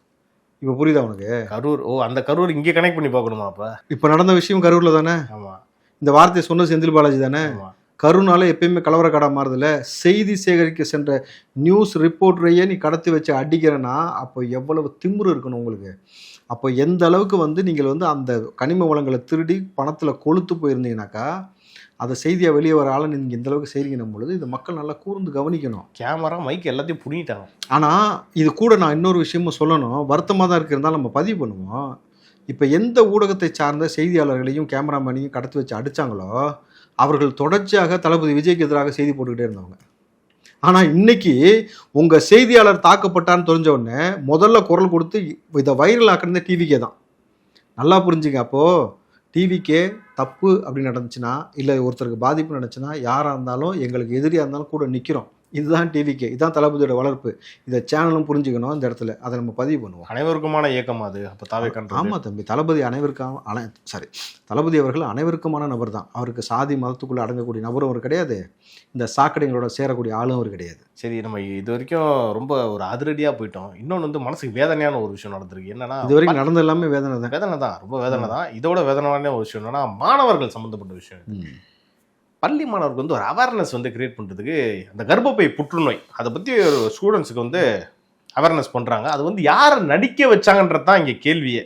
இப்போ புரியுதா உனக்கு? கரூர். அந்த கரூர் இங்கே கனெக்ட் பண்ணி பார்க்கணுமா? இப்போ நடந்த விஷயம் கரூரில் தானே. ஆமாம். இந்த வார்த்தையை சொன்னது செந்தில் பாலாஜி தானே. கருணால எப்பயுமே கலவரக்காடா மாறுதில்ல. செய்தி சேகரிக்க சென்ற நியூஸ் ரிப்போர்ட்டரையே நீ கடத்தி வச்சு அடிக்கிறேன்னா அப்போ எவ்வளவு திமிரு இருக்கணும் உங்களுக்கு. அப்போ எந்த அளவுக்கு வந்து நீங்கள் வந்து அந்த கனிம வளங்களை திருடி பணத்தில் கொளுத்து போயிருந்தீங்கன்னாக்கா அதை செய்தியாக வெளியே வர ஆளை நீங்கள் இந்த அளவுக்கு செய்கிறீங்கன்னும் பொழுது இது மக்கள் நல்லா கூர்ந்து கவனிக்கணும். கேமரா மைக் எல்லாத்தையும் புடிங்கிட்டாங்க. ஆனால் இது கூட நான் இன்னொரு விஷயமும் சொல்லணும், வருத்தமாக தான் இருக்கிறதால நம்ம பதிவு பண்ணுவோம். இப்போ எந்த ஊடகத்தை சார்ந்த செய்தியாளர்களையும் கேமராமேனையும் கடத்தி வச்சு அடித்தாங்களோ அவர்கள் தொடர்ச்சியாக தளபதி விஜய்க்கு எதிராக செய்தி போட்டுக்கிட்டே இருந்தவங்க. ஆனால் இன்னைக்கு உங்கள் செய்தியாளர் தாக்கப்பட்டான்னு தெரிஞ்ச உடனே முதல்ல குரல் கொடுத்து இதை வைரல் ஆக்குறதே டிவிக்கே தான். நல்லா புரிஞ்சுங்க. அப்போது டிவிக்கே தப்பு அப்படி நடந்துச்சுன்னா, இல்லை ஒருத்தருக்கு பாதிப்பு நடந்துச்சுன்னா, யாராக இருந்தாலும் எங்களுக்கு எதிரியாக இருந்தாலும் கூட நிற்கிறோம். இதுதான் டிவிக்கே, இதுதான் தளபதியோட வளர்ப்பு. இதை சேனலும் புரிஞ்சுக்கணும். இந்த இடத்துல அதை நம்ம பதிவு பண்ணுவோம். அனைவருக்குமான இயக்கம் அது. அப்போ தாவேக்கான. ஆமாம் தம்பி, தளபதி தளபதி அவர்கள் அனைவருக்குமான நபர் தான். அவருக்கு சாதி மதத்துக்குள்ளே அடங்கக்கூடிய நபரும் அவர் கிடையாது, இந்த சாக்கடைகளோட சேரக்கூடிய ஆளும் அவர் கிடையாது. சரி, நம்ம இது வரைக்கும் ரொம்ப ஒரு அதிரடியாக போயிட்டோம். இன்னொன்று வந்து மனசுக்கு வேதனையான ஒரு விஷயம் நடந்திருக்கு. என்னன்னா, இது வரைக்கும் நடந்த எல்லாமே வேதனை தான், ரொம்ப வேதனை தான். இதோட வேதனையான ஒரு விஷயம் என்னன்னா, மாணவர்கள் சம்மந்தப்பட்ட விஷயம். பள்ளி மாணவருக்கு வந்து ஒரு அவேர்னஸ் வந்து கிரியேட் பண்ணுறதுக்கு அந்த கர்ப்பப்பை புற்றுநோய் அதை பற்றி ஒரு ஸ்டூடெண்ட்ஸுக்கு வந்து அவேர்னஸ் பண்ணுறாங்க. அது வந்து யாரை நடிக்க வச்சாங்கன்றது தான் இங்கே கேள்வியே.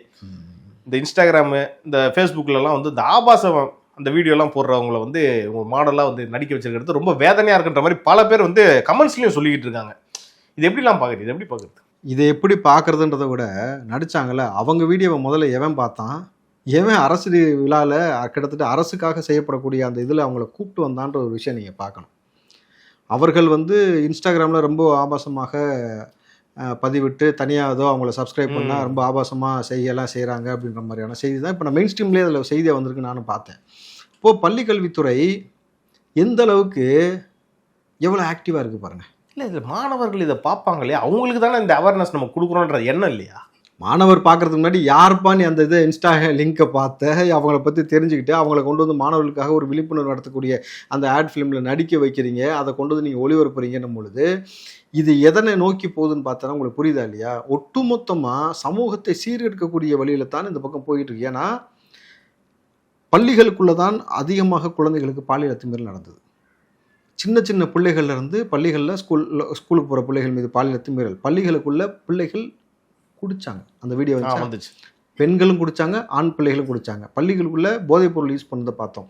இந்த இன்ஸ்டாகிராமு, இந்த ஃபேஸ்புக்கிலலாம் வந்து இந்த ஆபாசம் அந்த வீடியோலாம் போடுறவங்கள வந்து உங்கள் மாடலாக வந்து நடிக்க வச்சிருக்கிறது ரொம்ப வேதனையாக இருக்குன்ற மாதிரி பல பேர் வந்து கமெண்ட்ஸ்லையும் சொல்லிக்கிட்டு இருக்காங்க. இது எப்படிலாம் பார்க்குறது? இது எப்படி பார்க்குறது? இதை எப்படி பார்க்குறதுன்றதை விட நடித்தாங்கல்ல அவங்க வீடியோவை முதல்ல எவன் பார்த்தான், எவன் அரசு விழாவில் கிட்டத்தட்ட அரசுக்காக செய்யப்படக்கூடிய அந்த இதில் அவங்கள கூப்பிட்டு வந்தான்ற ஒரு விஷயம் நீங்கள் பார்க்கணும். அவர்கள் வந்து இன்ஸ்டாகிராமில் ரொம்ப ஆபாசமாக பதிவிட்டு தனியாக ஏதோ அவங்கள சப்ஸ்கிரைப் பண்ணால் ரொம்ப ஆபாசமாக செய்யலாம் செய்கிறாங்க அப்படின்ற மாதிரியான செய்தி தான் இப்போ நான் மெயின் ஸ்ட்ரீம்லேயே அதில் செய்தியாக வந்திருக்கு நானும் பார்த்தேன். இப்போது பள்ளிக்கல்வித்துறை எந்த அளவுக்கு எவ்வளோ ஆக்டிவாக இருக்குது பாருங்கள். இல்லை, இதில் மாணவர்கள் இதை பார்ப்பாங்களே, அவங்களுக்கு தானே இந்த அவேர்னஸ் நம்ம கொடுக்குறோன்ற எண்ணம் இல்லையா? மாணவர் பார்க்குறதுக்கு முன்னாடி யாருப்பா நீ அந்த இதை இன்ஸ்டா லிங்கை பார்த்த அவங்கள பற்றி தெரிஞ்சுக்கிட்டு அவங்கள கொண்டு வந்து மாணவர்களுக்காக ஒரு விழிப்புணர்வு நடத்தக்கூடிய அந்த ஆட் ஃபிலிமில் நடிக்க வைக்கிறீங்க, அதை கொண்டு வந்து நீங்கள் ஒளிபரப்புறீங்கன்னும் பொழுது இது எதனை நோக்கி போகுதுன்னு பார்த்தா உங்களுக்கு புரியுதா இல்லையா? ஒட்டுமொத்தமாக சமூகத்தை சீர்கெடுக்கக்கூடிய வழியில் தான் இந்த பக்கம் போயிட்டு இருக்கு. ஏன்னா பள்ளிகளுக்குள்ளே தான் அதிகமாக குழந்தைகளுக்கு பாலியல் அத்துமீறல் நடந்தது. சின்ன சின்ன பிள்ளைகள்லேருந்து பள்ளிகளில் ஸ்கூலுக்கு போகிற பிள்ளைகள் மீது பாலியல் அத்துமீறல், பள்ளிகளுக்குள்ள பிள்ளைகள் குடித்தாங்க. அந்த வீடியோ வந்துச்சு. பெண்களும் குடித்தாங்க, ஆண் பிள்ளைகளும் குடித்தாங்க. பள்ளிகளுக்குள்ளே போதைப் பொருள் யூஸ் பண்ணதை பார்த்தோம்.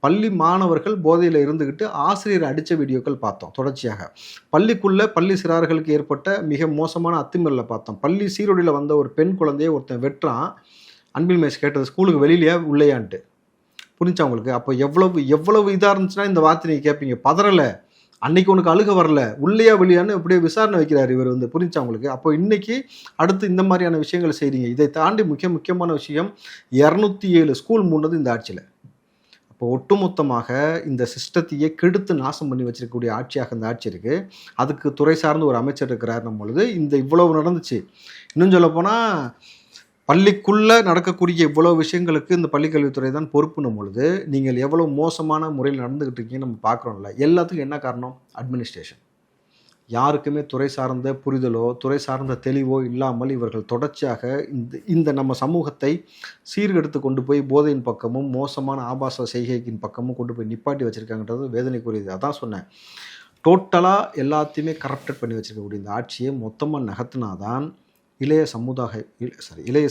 பள்ளி மாணவர்கள் போதையில் இருந்துக்கிட்டு ஆசிரியர் அடித்த வீடியோக்கள் பார்த்தோம் தொடர்ச்சியாக. பள்ளிக்குள்ளே பள்ளி சிறார்களுக்கு ஏற்பட்ட மிக மோசமான அத்துமீறலை பார்த்தோம். பள்ளி சீருடையில் வந்த ஒரு பெண் குழந்தையை ஒருத்தன் வெட்டுறான். அன்பில் மேஷ் கேட்டது ஸ்கூலுக்கு வெளியிலேயே உள்ளேயான்ட்டு. புரிஞ்சா உங்களுக்கு? அப்போ எவ்வளவு இதாக இருந்துச்சுன்னா இந்த வார்த்தை நீங்கள் கேட்பீங்க. பதறலை, அன்னைக்கு உனக்கு அழுக வரல, உள்ளையா வெளியான்னு அப்படியே விசாரணை வைக்கிறார் இவர் வந்து. புரிஞ்சா உங்களுக்கு? அப்போ இன்னைக்கு அடுத்து இந்த மாதிரியான விஷயங்களை செய்கிறீங்க. இதை தாண்டி முக்கியமான விஷயம், 207 ஸ்கூல் மூடினது இந்த ஆட்சியில். அப்போ ஒட்டுமொத்தமாக இந்த சிஸ்டத்தையே கெடுத்து நாசம் பண்ணி வச்சிருக்கக்கூடிய ஆட்சியாக இந்த ஆட்சி இருக்குது. அதுக்கு துறை சார்ந்து ஒரு அமைச்சர் இருக்கிறாருன்னும் பொழுது இந்த இவ்வளவு நடந்துச்சு. இன்னும் சொல்லப்போனால் பள்ளிக்குள்ளே நடக்கக்கூடிய இவ்வளோ விஷயங்களுக்கு இந்த பள்ளிக்கல்வித்துறை தான் பொறுப்புன்னும் பொழுது நீங்கள் எவ்வளோ மோசமான முறையில் நடந்துக்கிட்டு இருக்கீங்கன்னு நம்ம பார்க்குறோம்ல. எல்லாத்துக்கும் என்ன காரணம்? அட்மினிஸ்ட்ரேஷன். யாருக்குமே துறை சார்ந்த புரிதலோ துறை சார்ந்த தெளிவோ இல்லாமல் இவர்கள் தொடர்ச்சியாக இந்த நம்ம சமூகத்தை சீர்கெடுத்து கொண்டு போய் போதையின் பக்கமும் மோசமான ஆபாச செய்கையின் பக்கமும் கொண்டு போய் நிப்பாட்டி வச்சுருக்காங்கன்றது வேதனைக்குரியது. அதான் சொன்னேன், டோட்டலாக எல்லாத்தையுமே கரப்டட் பண்ணி வச்சுருக்கக்கூடிய இந்த ஆட்சியை மொத்தமாக நகர்த்தினாதான் இளைய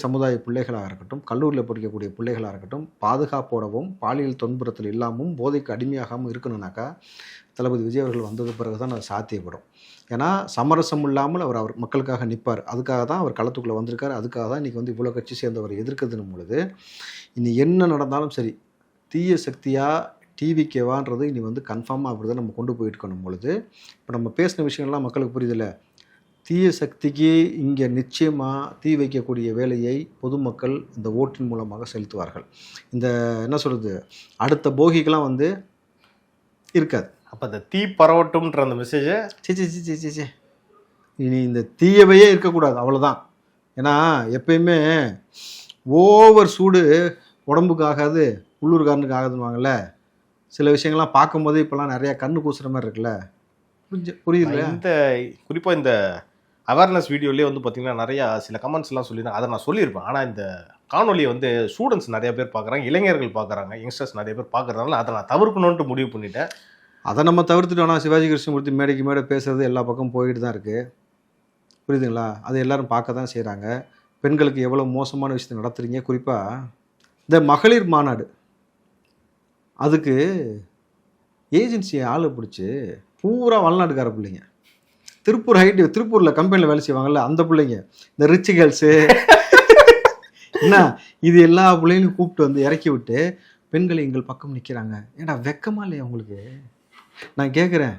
சமுதாய பிள்ளைகளாக இருக்கட்டும், கல்லூரியில் படிக்கக்கூடிய பிள்ளைகளாக இருக்கட்டும், பாதுகாப்போடவும் பாலியல் துன்புறுத்தல் இல்லாமல் போதைக்கு அடிமையாகாமல் இருக்கணும்னாக்கா தளபதி விஜய் அவர்கள் வந்தது பிறகு தான் அது சாத்தியப்படும். ஏன்னா சமரசம் இல்லாமல் அவர் மக்களுக்காக நிற்பார். அதுக்காக தான் அவர் களத்துக்குள்ளே வந்திருக்கார். அதுக்காக தான் இன்றைக்கி வந்து இவ்வளோ கட்சி சேர்ந்தவர் எதிர்க்கிறதுனும் பொழுது இனி என்ன நடந்தாலும் சரி, தீய சக்தியாக டிவிக்கேவான்றது இனி வந்து கன்ஃபார்மாக அப்படி தான் நம்ம கொண்டு போயிருக்கணும் பொழுது, இப்போ நம்ம பேசின விஷயங்கள்லாம் மக்களுக்கு புரியுதில்லை. தீய சக்திக்கு இங்கே நிச்சயமாக தீ வைக்கக்கூடிய வேலையை பொதுமக்கள் இந்த ஓட்டின் மூலமாக செலுத்துவார்கள். இந்த என்ன சொல்கிறது, அடுத்த போகிக்கெலாம் வந்து இருக்காது. அப்போ அந்த தீ பரவட்டும்ன்ற அந்த மெசேஜை சி இனி இந்த தீயவையே இருக்கக்கூடாது, அவ்வளோதான். ஏன்னா எப்பயுமே ஓவர் சூடு உடம்புக்கு ஆகாது, உள்ளூர்காரனுக்கு ஆகாதுன்னுவாங்கல்ல. சில விஷயங்கள்லாம் பார்க்கும்போது இப்போலாம் நிறையா கண்ணு கூசுகிற மாதிரி இருக்குல்ல. புரியுது. இந்த குறிப்பாக இந்த அவேர்னஸ் வீடியோலேயே வந்து பார்த்தீங்கன்னா நிறையா சில கமெண்ட்ஸ்லாம் சொல்லியிருந்தேன். அதை நான் சொல்லியிருப்பேன். ஆனால் இந்த காணொலியை வந்து ஸ்டூடெண்ட்ஸ் நிறைய பேர் பார்க்குறாங்க, இளைஞர்கள் பார்க்குறாங்க, யங்ஸ்டர்ஸ் நிறைய பேர் பார்க்குறதுனால அதை நான் தவிர்க்கணுன்ட்டு முடிவு பண்ணிட்டேன். அதை நம்ம தவிர்த்துட்டோம்னா சிவாஜி கிருஷ்ணமூர்த்தி மேடைக்கு மேடை பேசுகிறது எல்லா பக்கம் போயிட்டு தான் இருக்குது. புரியுதுங்களா? அது எல்லோரும் பார்க்க தான் செய்கிறாங்க. பெண்களுக்கு எவ்வளோ மோசமான விஷயத்தை நடத்துகிறீங்க. குறிப்பாக இந்த மகளிர் மாநாடு, அதுக்கு ஏஜென்சியை ஆளை பிடிச்சி பூரா வளநாட்டுக்கார பிள்ளைங்க, திருப்பூரில் கம்பெனியில் வேலை செய்வாங்கள்ல அந்த பிள்ளைங்க, இந்த ரிச் கேர்ள்ஸு என்ன, இது எல்லா பிள்ளைங்களையும் கூப்பிட்டு வந்து இறக்கி விட்டு பெண்கள் எங்கள் பக்கம் நிற்கிறாங்க. ஏன்னா வெக்கமா இல்லையா உங்களுக்கு? நான் கேட்குறேன்,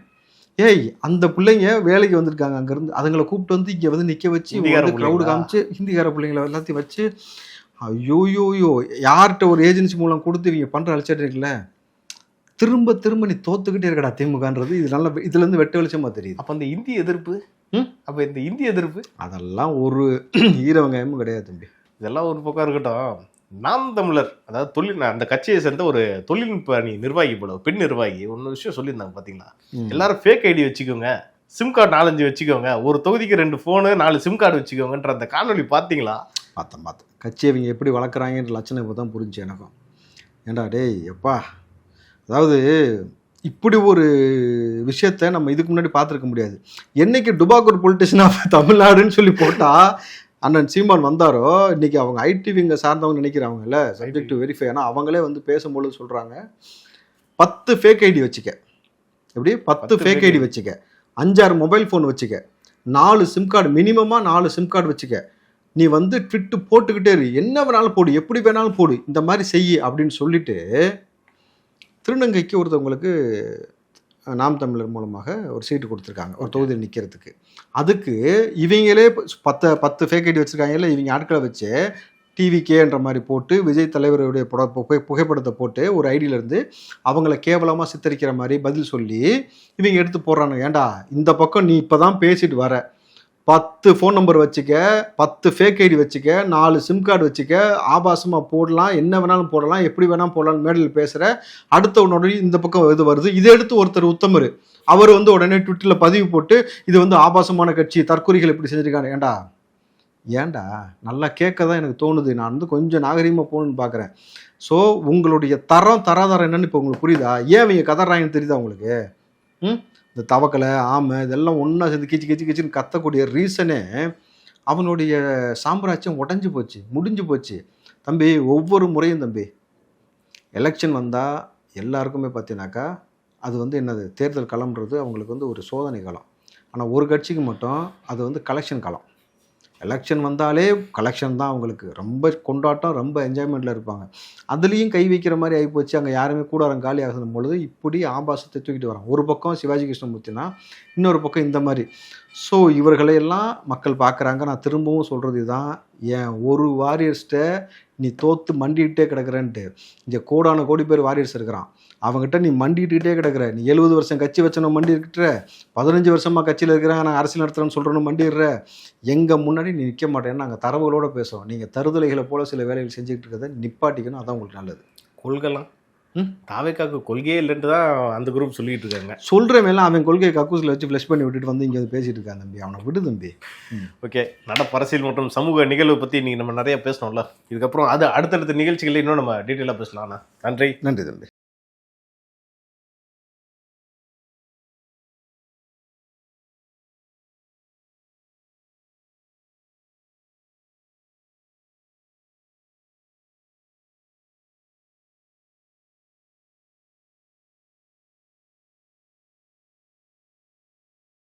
ஏய் அந்த பிள்ளைங்க வேலைக்கு வந்திருக்காங்க அங்கேருந்து, அதுங்களை கூப்பிட்டு வந்து இங்கே வந்து நிற்க வச்சு க்ரௌடு காமிச்சு ஹிந்திக்கார பிள்ளைங்களை எல்லாத்தையும் வச்சு, ஐயோயோயோ யார்கிட்ட ஒரு ஏஜென்சி மூலம் கொடுத்து இவங்க பண்ணுற அழைச்சிட்டு இருக்குல்ல, திரும்ப நீ தோத்துக்கிட்டே இருக்கடா திமுகன்றது இது நல்ல இதுலேருந்து வெட்ட வெளிச்சமாக தெரியுது. அப்போ இந்த இந்திய எதிர்ப்பு இந்த இந்திய எதிர்ப்பு அதெல்லாம் ஒரு ஈரவங்காயமும் கிடையாது தம்பி. இதெல்லாம் ஒரு பக்கம் இருக்கட்டும். நாம் தமிழர், அதாவது அந்த கட்சியை சேர்ந்த ஒரு தொழில்நுட்ப நிர்வாகி போல பெண் நிர்வாகி ஒன்று விஷயம் சொல்லியிருந்தாங்க பார்த்தீங்களா? எல்லாரும் ஃபேக் ஐடி வச்சுக்கோங்க, சிம் கார்டு 4-5 வச்சுக்கோங்க, ஒரு தொகுதிக்கு 2 ஃபோனு 4 சிம் கார்டு வச்சுக்கோங்கன்ற அந்த காணொலி பார்த்தீங்களா? பார்த்தேன். கட்சியை இவங்க எப்படி வளர்க்குறாங்கன்ற லட்சணம் இப்போ தான் புரிஞ்சு எனக்கும். ஏண்டா டேய் எப்பா, அதாவது இப்படி ஒரு விஷயத்த நம்ம இதுக்கு முன்னாடி பார்த்துருக்க முடியாது. என்னைக்கு டுபாக்கூர் பொலிட்டிஷியன் ஆஃப் தமிழ்நாடுன்னு சொல்லி போட்டால் அண்ணன் சீமான் வந்தாரோ, இன்றைக்கி அவங்க ஐடிவிங்க சார்ந்தவங்க நினைக்கிறாங்கல்ல, சப்ஜெக்ட் டு வெரிஃபை. ஆனால் அவங்களே வந்து பேசும்பொழுது சொல்கிறாங்க, 10 ஃபேக் ஐடி வச்சுக்க, எப்படி 10 ஃபேக் ஐடி வச்சுக்க, 5-6 மொபைல் ஃபோன் வச்சுக்க, 4 சிம் கார்டு, மினிமமாக 4 சிம் கார்டு வச்சுக்க, நீ வந்து ட்விட்டு போட்டுக்கிட்டே இரு, என்ன வேணாலும் போடு, எப்படி வேணாலும் போடு, இந்த மாதிரி செய் அப்படின்னு சொல்லிட்டு திருநங்கைக்கு ஒருத்தவங்களுக்கு நாம் தமிழர் மூலமாக ஒரு சீட்டு கொடுத்துருக்காங்க ஒரு தொகுதியில் நிற்கிறதுக்கு. அதுக்கு இவங்களே 10 ஃபேக் ஐடி வச்சுருக்காங்கல்ல, இவங்க ஆட்களை வச்சு டிவிகேன்ற மாதிரி போட்டு விஜய் தலைவருடைய புகைப்படத்தை போட்டு ஒரு ஐடியிலேருந்து அவங்கள கேவலமாக சித்தரிக்கிற மாதிரி பதில் சொல்லி இவங்க எடுத்து போடுறாங்க. ஏண்டா இந்த பக்கம் நீ இப்போ தான் பேசிட்டு வர, 10 ஃபோன் நம்பர் வச்சுக்க, 10 ஃபேக் ஐடி வச்சுக்க, 4 சிம் கார்டு வச்சுக்க, ஆபாசமாக போடலாம், என்ன வேணாலும் போடலாம், எப்படி வேணாலும் போடலாம்னு மேடையில் பேசுகிற, அடுத்த உடனே இந்த பக்கம் இது வருது. இதை எடுத்து ஒருத்தர் உத்தமர் அவர் வந்து உடனே ட்விட்டரில் பதிவு போட்டு இது வந்து ஆபாசமான கட்சி, தற்கொலைகள் இப்படி செஞ்சுருக்காங்க. ஏண்டா நல்லா கேட்க தான் எனக்கு தோணுது. நான் வந்து கொஞ்சம் நாகரீகமாக போகணுன்னு பார்க்குறேன். ஸோ உங்களுடைய தராதரம் என்னன்னு இப்போ உங்களுக்கு புரியுதா? ஏன் இவங்க கதறாங்கன்னு தெரியுதா உங்களுக்கு? இந்த தவக்கலை ஆமை இதெல்லாம் ஒன்றா சேர்ந்து கிச்சின்னு கத்தக்கூடிய ரீசனே அவனுடைய சாம்ராஜ்யம் உடஞ்சி போச்சு, முடிஞ்சு போச்சு தம்பி. ஒவ்வொரு முறையும் தம்பி எலெக்ஷன் வந்தால் எல்லாருக்குமே பார்த்தீங்கன்னாக்கா அது வந்து என்னது, தேர்தல் களம்ன்றது அவங்களுக்கு வந்து ஒரு சோதனை களம். ஆனால் ஒரு கட்சிக்கு மட்டும் அது வந்து கலெக்ஷன் களம். எலெக்ஷன் வந்தாலே கலெக்ஷன் தான் அவங்களுக்கு, ரொம்ப கொண்டாட்டம், ரொம்ப என்ஜாய்மெண்ட்டில் இருப்பாங்க. அதுலேயும் கை வைக்கிற மாதிரி ஆகிப்போச்சு. அங்கே யாருமே கூடாரம் காலி ஆகும் பொழுது இப்படி ஆபாசத்தை தூக்கிட்டு வராங்க. ஒரு பக்கம் சிவாஜி கிருஷ்ணமூர்த்தினா, இன்னொரு பக்கம் இந்த மாதிரி. ஸோ இவர்களையெல்லாம் மக்கள் பார்க்குறாங்க. நான் திரும்பவும் சொல்கிறது தான், ஏன் ஒரு வாரியர்ஸ்ட்டை நீ தோற்று மண்டிகிட்டே கிடக்குறேன்ட்டு. இங்கே கோடான கோடி பேர் வாரியர்ஸ் இருக்கிறான், அவங்ககிட்ட நீ மண்டிகிட்டே கிடக்குற. நீ 70 வருஷம் கட்சி வச்சனும் மண்டி இருக்கிற, 15 வருஷமாக கட்சியில் இருக்கிறாங்க, நான் அரசியல் நடத்துகிறேன்னு சொல்கிறேன்னு மண்டிடுற. எங்கள் முன்னாடி நீ நிற்க மாட்டேன்னு நாங்கள் தரவுகளோடு பேசுகிறோம். நீங்கள் தருதலைகளை போல் சில வேலைகள் செஞ்சுக்கிட்டு இருக்கிறத நிப்பாட்டிக்கணும், அதான் உங்களுக்கு நல்லது. கொள்கைலாம் தாவேக்காக்கு கொள்கையே இல்லைன்ட்டு தான் அந்த குரூப் சொல்லிட்டு இருக்காங்க. சொல்கிறவெல்லாம் அவன் கொள்கையை கக்கூஸில் வச்சு ஃப்ளஷ் பண்ணி விட்டுட்டு வந்து இங்கே பேசிகிட்டு இருக்கான். தம்பி அவனை விடு தம்பி. ஓகே, நடப்பு அரசியல் மற்றும் சமூக நிகழ்வு பற்றி நீங்கள் நம்ம நிறைய பேசணும்ல, இதுக்கப்புறம் அது அடுத்தடுத்த நிகழ்ச்சிகளில் இன்னும் நம்ம டீட்டெயிலாக பேசலாம்ண்ணா. நன்றி. நன்றி தம்பி.